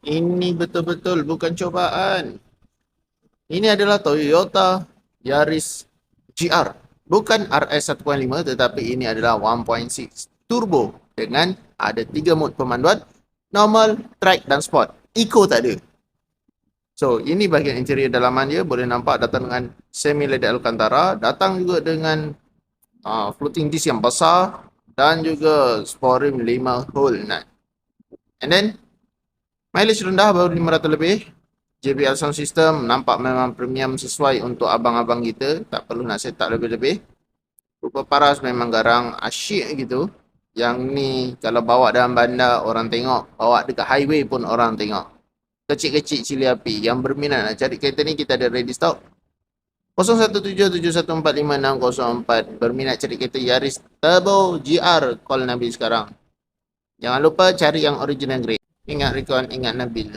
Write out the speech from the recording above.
Ini betul-betul bukan cobaan. Ini adalah Toyota Yaris GR. Bukan RS 1.5 tetapi ini adalah 1.6 turbo dengan ada 3 mod pemanduan, normal, track dan sport. Eco tak ada. So, ini bahagian interior dalaman dia. Boleh nampak datang dengan semi-leather Alcantara. Datang juga dengan floating disc yang besar dan juga sport rim 5 hole nut. And then, mileage rendah baru 500 lebih. JBL sound system nampak memang premium sesuai untuk abang-abang kita. Tak perlu nak set up lebih-lebih. Rupa paras memang garang asyik gitu. Yang ni kalau bawa dalam bandar orang tengok. Bawa dekat highway pun orang tengok. Kecil-kecil cili api. Yang berminat nak cari kereta ni kita ada ready stock. 0177145604. Berminat cari kereta Yaris Turbo GR. Call Nabil sekarang. Jangan lupa cari yang original grade. Ingat Recon, ingat Nabil.